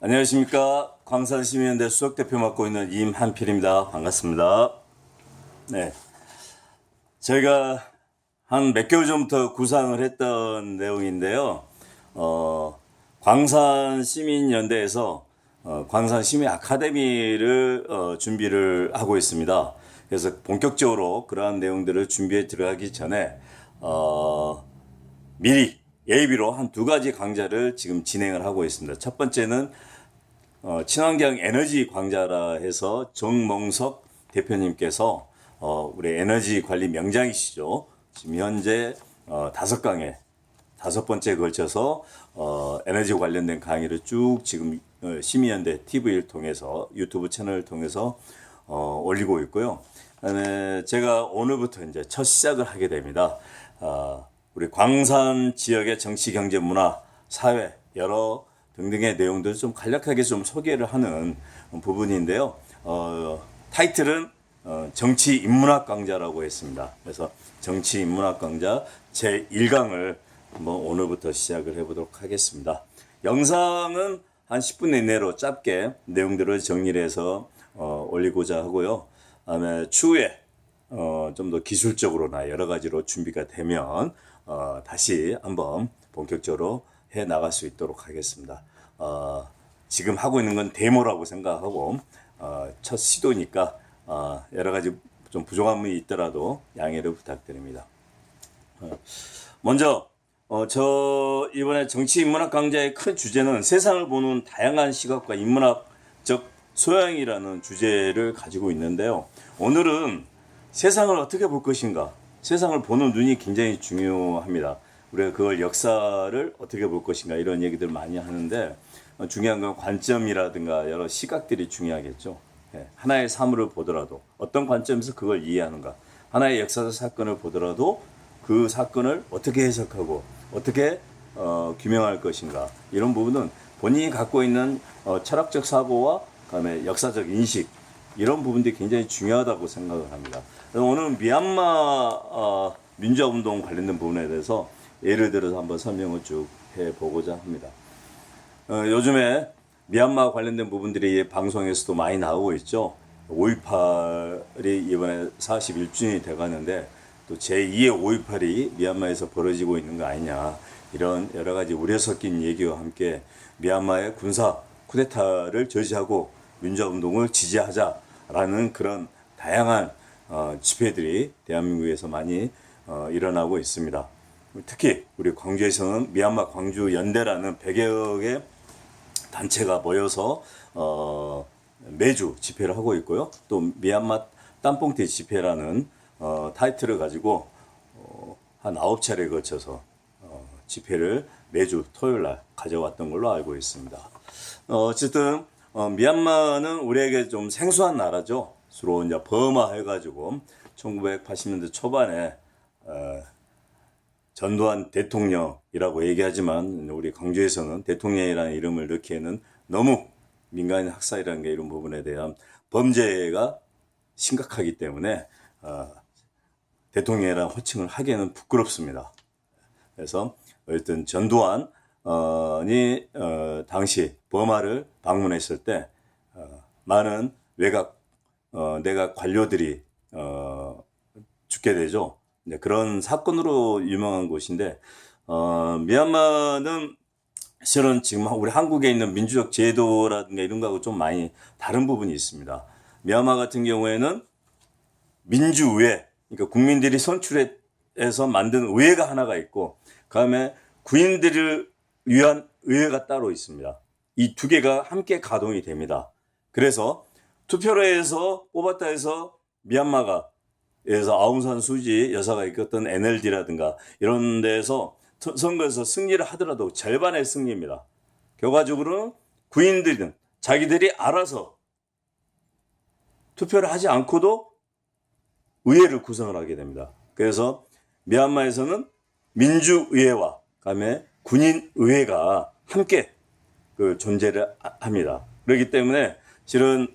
안녕하십니까. 광산시민연대 수석대표 맡고 있는 임한필입니다. 반갑습니다. 네, 저희가 한 몇 개월 전부터 구상을 했던 내용인데요. 광산시민연대에서 광산시민 아카데미를 준비를 하고 있습니다. 그래서 본격적으로 그러한 내용들을 준비해 들어가기 전에 미리 예비로 한 두 가지 강좌를 지금 진행을 하고 있습니다. 첫 번째는 친환경 에너지 강좌라 해서 정몽석 대표님께서 우리 에너지 관리 명장이시죠. 지금 현재 5강에 5번째에 걸쳐서 에너지 관련된 강의를 쭉 지금 시민연대 TV를 통해서 유튜브 채널을 통해서 올리고 있고요. 그다음에 제가 오늘부터 이제 첫 시작을 하게 됩니다. 우리 광산 지역의 정치, 경제, 문화, 사회 여러 등등의 내용들을 좀 간략하게 좀 소개를 하는 부분인데요. 타이틀은 정치 인문학 강좌라고 했습니다. 그래서 정치 인문학 강좌 제 1강을 한번 오늘부터 시작을 해보도록 하겠습니다. 영상은 한 10분 이내로 짧게 내용들을 정리를 해서 올리고자 하고요. 다음에 추후에 좀 더 기술적으로나 여러 가지로 준비가 되면 다시 한번 본격적으로 해 나갈 수 있도록 하겠습니다. 지금 하고 있는 건 데모라고 생각하고 첫 시도니까 여러 가지 좀 부족함이 있더라도 양해를 부탁드립니다. 먼저 저 이번에 정치 인문학 강좌의 큰 주제는 세상을 보는 다양한 시각과 인문학적 소양이라는 주제를 가지고 있는데요. 오늘은 세상을 어떻게 볼 것인가, 세상을 보는 눈이 굉장히 중요합니다. 우리가 그걸 역사를 어떻게 볼 것인가 이런 얘기들 많이 하는데 중요한 건 관점이라든가 여러 시각들이 중요하겠죠. 하나의 사물을 보더라도 어떤 관점에서 그걸 이해하는가, 하나의 역사적 사건을 보더라도 그 사건을 어떻게 해석하고 어떻게 규명할 것인가, 이런 부분은 본인이 갖고 있는 철학적 사고와 그다음에 역사적 인식, 이런 부분들이 굉장히 중요하다고 생각을 합니다. 오늘 미얀마 민주화운동 관련된 부분에 대해서 예를 들어서 한번 설명을 쭉 해보고자 합니다. 요즘에 미얀마 관련된 부분들이 방송에서도 많이 나오고 있죠. 5.18이 이번에 41주년이 돼가는데 또 제2의 5.18이 미얀마에서 벌어지고 있는 거 아니냐, 이런 여러 가지 우려 섞인 얘기와 함께 미얀마의 군사 쿠데타를 저지하고 민주화운동을 지지하자라는 그런 다양한 집회들이 대한민국에서 많이 일어나고 있습니다. 특히 우리 광주에서는 미얀마 광주 연대라는 100여 개 단체가 모여서 매주 집회를 하고 있고요. 또 미얀마 땀뽕티 집회라는 타이틀을 가지고 한 9차례에 걸쳐서 집회를 매주 토요일 날 가져왔던 걸로 알고 있습니다. 어쨌든 미얀마는 우리에게 좀 생소한 나라죠. 주로 이제 버마 해가지고 1980년대 초반에 전두환 대통령이라고 얘기하지만 우리 광주에서는 대통령이라는 이름을 넣기에는 너무 민간인 학살이라는 게 이런 부분에 대한 범죄가 심각하기 때문에 대통령이라는 호칭을 하기에는 부끄럽습니다. 그래서 어쨌든 전두환이 당시 버마를 방문했을 때 많은 내각 관료들이 죽게 되죠. 그런 사건으로 유명한 곳인데 미얀마는 실은 지금 우리 한국에 있는 민주적 제도라든가 이런 거하고 좀 많이 다른 부분이 있습니다. 미얀마 같은 경우에는 민주의회, 그러니까 국민들이 선출해서 만든 의회가 하나가 있고 그다음에 군인들을 위한 의회가 따로 있습니다. 이 두 개가 함께 가동이 됩니다. 그래서 투표를 해서 뽑았다 해서 미얀마가 예서 아웅산 수지 여사가 이끌었던 NLD라든가 이런 데서 선거에서 승리를 하더라도 절반의 승리입니다. 결과적으로는 군인들은 자기들이 알아서 투표를 하지 않고도 의회를 구성을 하게 됩니다. 그래서 미얀마에서는 민주의회와 그다음에 군인의회가 함께 그 존재를 합니다. 그렇기 때문에 실은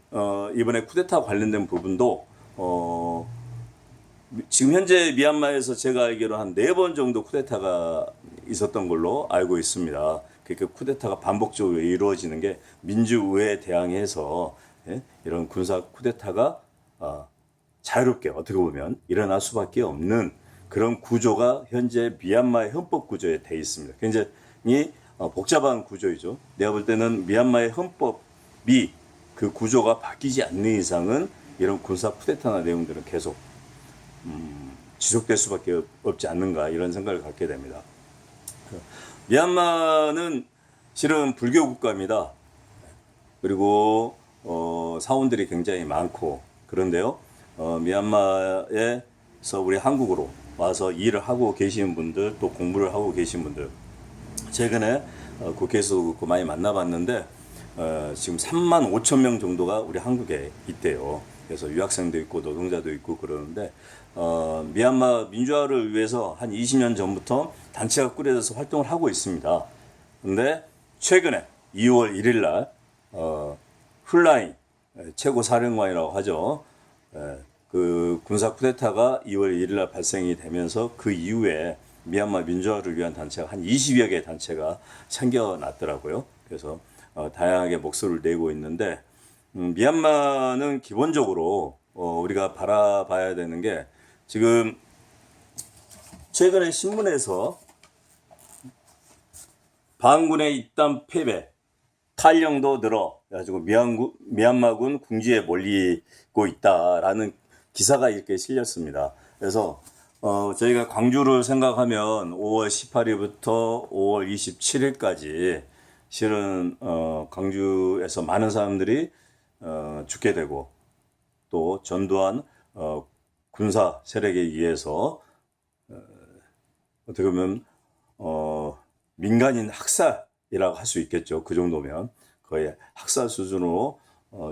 이번에 쿠데타 관련된 부분도 지금 현재 미얀마에서 제가 알기로 한 4번 정도 쿠데타가 있었던 걸로 알고 있습니다. 그러니까 쿠데타가 반복적으로 이루어지는 게 민주의회에 대항해서 이런 군사 쿠데타가 자유롭게 어떻게 보면 일어날 수밖에 없는 그런 구조가 현재 미얀마의 헌법 구조에 돼 있습니다. 굉장히 복잡한 구조이죠. 내가 볼 때는 미얀마의 헌법이 그 구조가 바뀌지 않는 이상은 이런 군사 쿠데타나 내용들은 계속 지속될 수밖에 없지 않는가 이런 생각을 갖게 됩니다. 미얀마는 실은 불교 국가입니다. 그리고 사원들이 굉장히 많고 그런데요. 미얀마에서 우리 한국으로 와서 일을 하고 계시는 분들 또 공부를 하고 계신 분들 최근에 국회에서 많이 만나봤는데 지금 3만 5천 명 정도가 우리 한국에 있대요. 그래서 유학생도 있고 노동자도 있고 그러는데 미얀마 민주화를 위해서 한 20년 전부터 단체가 꾸려져서 활동을 하고 있습니다. 근데 최근에 2월 1일 날 훌라잉 최고 사령관이라고 하죠. 그 군사 쿠데타가 2월 1일 날 발생이 되면서 그 이후에 미얀마 민주화를 위한 단체가 한 20여 개의 단체가 생겨났더라고요. 그래서 다양하게 목소리를 내고 있는데 미얀마는 기본적으로 우리가 바라봐야 되는 게 지금 최근에 신문에서 반군의 입단 패배, 탈령도 늘어 가지고 미얀마군 궁지에 몰리고 있다라는 기사가 이렇게 실렸습니다. 그래서 저희가 광주를 생각하면 5월 18일부터 5월 27일까지 실은 광주에서 많은 사람들이 죽게 되고 또 전두환 군사 세력에 의해서 어떻게 보면 민간인 학살이라고 할 수 있겠죠. 그 정도면 거의 학살 수준으로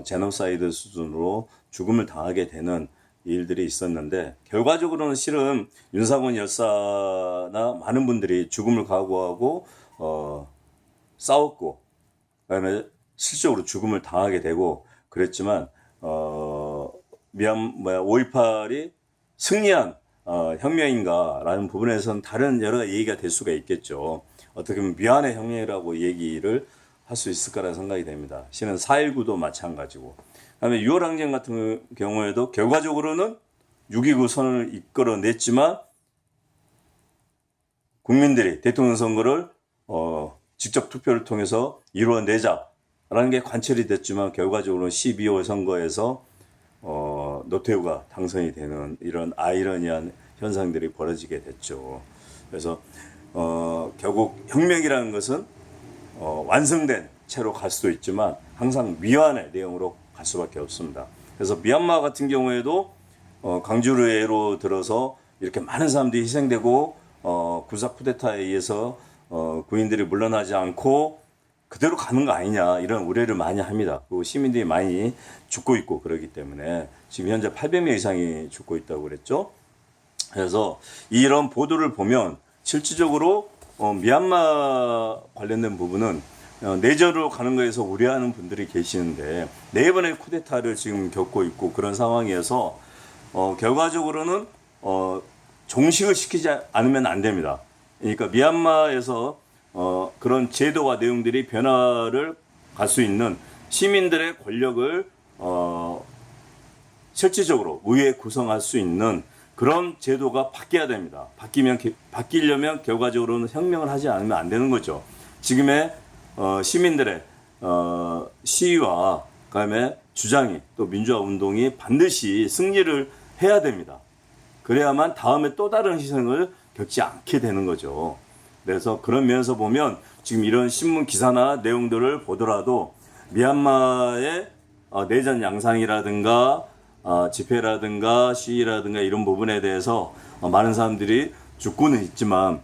제노사이드 수준으로 죽음을 당하게 되는 일들이 있었는데 결과적으로는 실은 윤상원 열사나 많은 분들이 죽음을 각오하고 싸웠고 그다음에 실적으로 죽음을 당하게 되고 그랬지만 5.18이 승리한 혁명인가라는 부분에서는 다른 여러 얘기가 될 수가 있겠죠. 어떻게 보면 미안의 혁명이라고 얘기를 할 수 있을 거라 생각이 됩니다. 실은 4.19도 마찬가지고 그다음에 6월 항쟁 같은 경우에도 결과적으로는 6.29 선언을 이끌어냈지만 국민들이 대통령 선거를 직접 투표를 통해서 이루어내자라는 게 관철이 됐지만 결과적으로는 12월 선거에서 노태우가 당선이 되는 이런 아이러니한 현상들이 벌어지게 됐죠. 그래서 결국 혁명이라는 것은 완성된 채로 갈 수도 있지만 항상 미완의 내용으로 갈 수밖에 없습니다. 그래서 미얀마 같은 경우에도 광주를 예로 들어서 이렇게 많은 사람들이 희생되고 군사 쿠데타에 의해서 군인들이 물러나지 않고 그대로 가는 거 아니냐 이런 우려를 많이 합니다. 그리고 시민들이 많이 죽고 있고 그러기 때문에 지금 현재 800명 이상이 죽고 있다고 그랬죠. 그래서 이런 보도를 보면 실질적으로 미얀마 관련된 부분은 내전으로 가는 거에서 우려하는 분들이 계시는데 네 번의 쿠데타를 지금 겪고 있고 그런 상황에서 결과적으로는 종식을 시키지 않으면 안 됩니다. 그러니까 미얀마에서 그런 제도와 내용들이 변화를 갈 수 있는 시민들의 권력을 실질적으로 의회에 구성할 수 있는 그런 제도가 바뀌어야 됩니다. 바뀌려면 결과적으로는 혁명을 하지 않으면 안 되는 거죠. 지금의 시민들의 시위와 그다음에 주장이 또 민주화 운동이 반드시 승리를 해야 됩니다. 그래야만 다음에 또 다른 희생을 겪지 않게 되는 거죠. 그래서 그런 면에서 보면 지금 이런 신문 기사나 내용들을 보더라도 미얀마의 내전 양상이라든가 집회라든가 시위라든가 이런 부분에 대해서 많은 사람들이 죽고는 있지만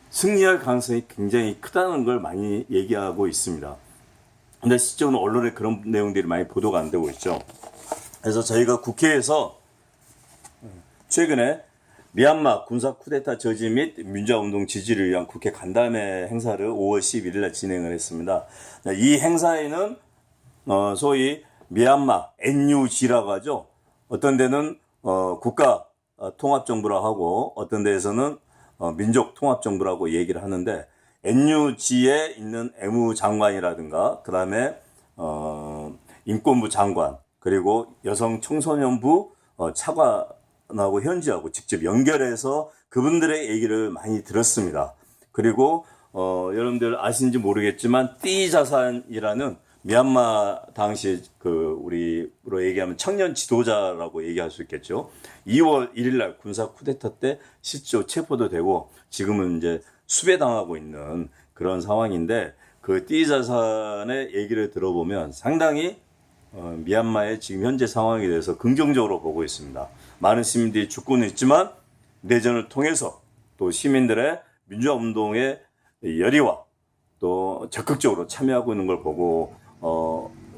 승리할 가능성이 굉장히 크다는 걸 많이 얘기하고 있습니다. 근데 실제로는 언론에 그런 내용들이 많이 보도가 안 되고 있죠. 그래서 저희가 국회에서 최근에 미얀마 군사 쿠데타 저지 및 민주화운동 지지를 위한 국회 간담회 행사를 5월 11일 날 진행을 했습니다. 이 행사에는 소위 미얀마 NUG라고 하죠. 어떤 데는 국가 통합정부라고 하고 어떤 데에서는 민족 통합정부라고 얘기를 하는데 NUG에 있는 애무장관이라든가 그다음에 인권부 장관 그리고 여성청소년부 차관하고 현지하고 직접 연결해서 그분들의 얘기를 많이 들었습니다. 그리고 여러분들 아시는지 모르겠지만 띠자산이라는 미얀마 당시 우리로 얘기하면 청년 지도자라고 얘기할 수 있겠죠. 2월 1일 날 군사 쿠데타 때 실제로 체포도 되고 지금은 이제 수배당하고 있는 그런 상황인데 그 띠자산의 얘기를 들어보면 상당히 미얀마의 지금 현재 상황에 대해서 긍정적으로 보고 있습니다. 많은 시민들이 죽고는 있지만 내전을 통해서 또 시민들의 민주화 운동의 열의와 또 적극적으로 참여하고 있는 걸 보고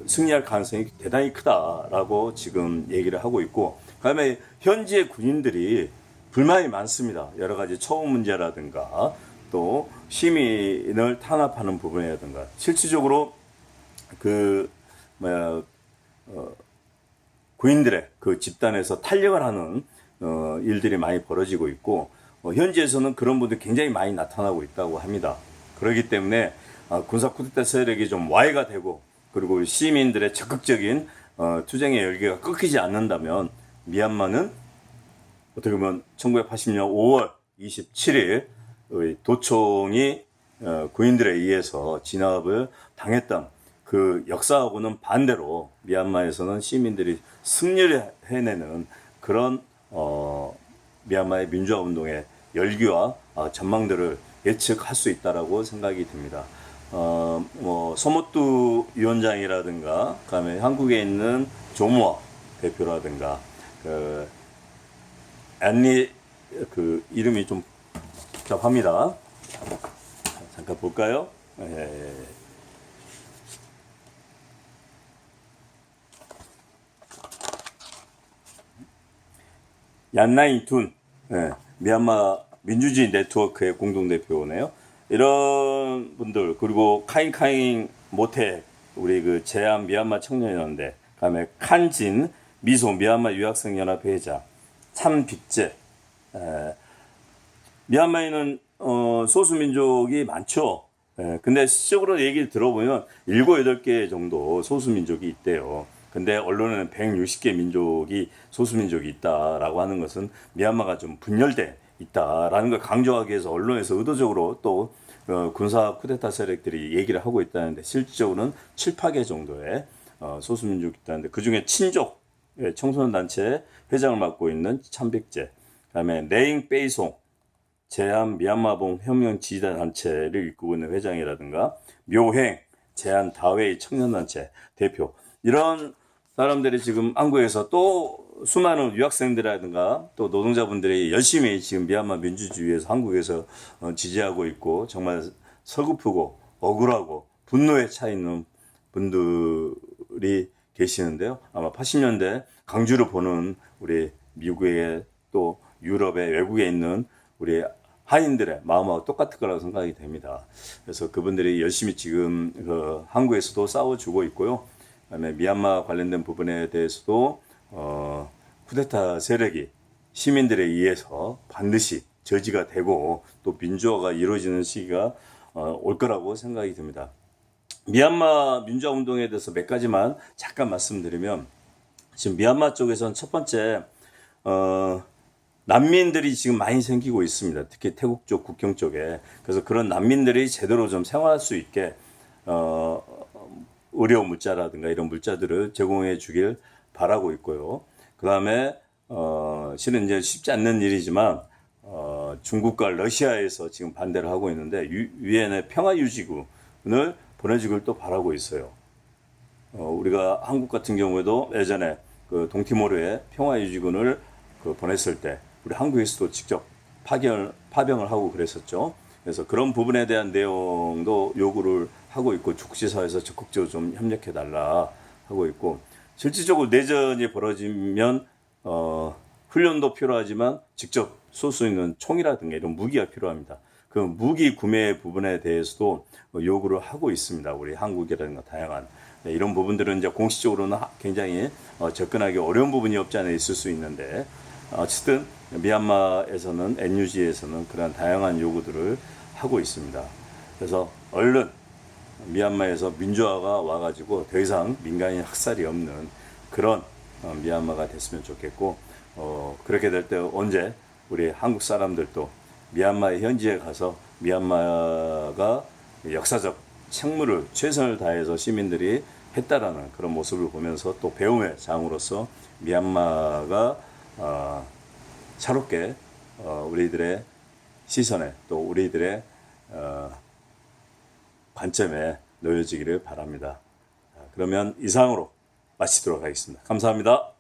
승리할 가능성이 대단히 크다라고 지금 얘기를 하고 있고, 그다음에 현지의 군인들이 불만이 많습니다. 여러 가지 처우 문제라든가 또 시민을 탄압하는 부분이라든가 실질적으로 군인들의 그 집단에서 탄력을 하는 일들이 많이 벌어지고 있고 현지에서는 그런 분들이 굉장히 많이 나타나고 있다고 합니다. 그렇기 때문에 군사 쿠데타 세력이 좀 와해가 되고 그리고 시민들의 적극적인 투쟁의 열기가 끊기지 않는다면 미얀마는 어떻게 보면 1980년 5월 27일 도총이 군인들에 의해서 진압을 당했던 그 역사하고는 반대로 미얀마에서는 시민들이 승리를 해내는 그런 미얀마의 민주화 운동의 열기와 전망들을 예측할 수 있다라고 생각이 듭니다. 소모뚜 위원장이라든가 그다음에 한국에 있는 조모아 대표라든가 앤리 이름이 좀 복잡합니다. 잠깐 볼까요? 얀나잉툰 미얀마 민주주의 네트워크의 공동대표네요. 이런 분들 그리고 카잉카잉 모태 우리 제안 미얀마 청년연대 그다음에 칸진 미소 미얀마 유학생 연합회 회장 참빅제 미얀마에는 소수민족이 많죠. 근데 실적으로 얘기를 들어보면 7, 8개 정도 소수민족이 있대요. 근데 언론에는 160개 민족이 소수민족이 있다라고 하는 것은 미얀마가 좀 분열돼 있다라는 걸 강조하기 위해서 언론에서 의도적으로 또 군사 쿠데타 세력들이 얘기를 하고 있다는데 실질적으로는 7, 8개 정도의 소수민족이 있다는데 그중에 친족 청소년 단체 회장을 맡고 있는 참백제 그다음에 네잉 베이송 제한 미얀마봉 혁명 지지자 단체를 이끌고 있는 회장이라든가 묘행 제한 다웨이 청년단체 대표 이런 사람들이 지금 한국에서 또 수많은 유학생들이라든가 또 노동자분들이 열심히 지금 미얀마 민주주의에서 한국에서 지지하고 있고 정말 서글프고 억울하고 분노에 차 있는 분들이 계시는데요. 아마 80년대 강주를 보는 우리 미국의 또 유럽의 외국에 있는 우리 하인들의 마음하고 똑같을 거라고 생각이 됩니다. 그래서 그분들이 열심히 지금 한국에서도 싸워주고 있고요. 그다음에 미얀마 관련된 부분에 대해서도 쿠데타 세력이 시민들에 의해서 반드시 저지가 되고 또 민주화가 이루어지는 시기가 올 거라고 생각이 듭니다. 미얀마 민주화 운동에 대해서 몇 가지만 잠깐 말씀드리면 지금 미얀마 쪽에서는 첫 번째 난민들이 지금 많이 생기고 있습니다. 특히 태국 쪽 국경 쪽에. 그래서 그런 난민들이 제대로 좀 생활할 수 있게 의료 물자라든가 이런 물자들을 제공해 주길 바라고 있고요. 그 다음에 실은 이제 쉽지 않는 일이지만 중국과 러시아에서 지금 반대를 하고 있는데 유엔의 평화유지군을 보내주길 또 바라고 있어요. 우리가 한국 같은 경우에도 예전에 그 동티모르에 평화유지군을 보냈을 때 우리 한국에서도 직접 파병을 하고 그랬었죠. 그래서 그런 부분에 대한 내용도 요구를 하고 있고 국제사회에서 적극적으로 좀 협력해 달라 하고 있고 실질적으로 내전이 벌어지면 훈련도 필요하지만 직접 쏠 수 있는 총이라든가 이런 무기가 필요합니다. 그 무기 구매 부분에 대해서도 요구를 하고 있습니다. 우리 한국이라든가 다양한 이런 부분들은 이제 공식적으로는 굉장히 접근하기 어려운 부분이 없지 않아 있을 수 있는데 어쨌든 미얀마에서는 NUG에서는 그런 다양한 요구들을 하고 있습니다. 그래서 얼른 미얀마에서 민주화가 와가지고 더 이상 민간인 학살이 없는 그런 미얀마가 됐으면 좋겠고, 그렇게 될 때 언제 우리 한국 사람들도 미얀마의 현지에 가서 미얀마가 역사적 책무를 최선을 다해서 시민들이 했다라는 그런 모습을 보면서 또 배움의 장으로서 미얀마가 차롭게 우리들의 시선에 또 우리들의 관점에 놓여지기를 바랍니다. 그러면 이상으로 마치도록 하겠습니다. 감사합니다.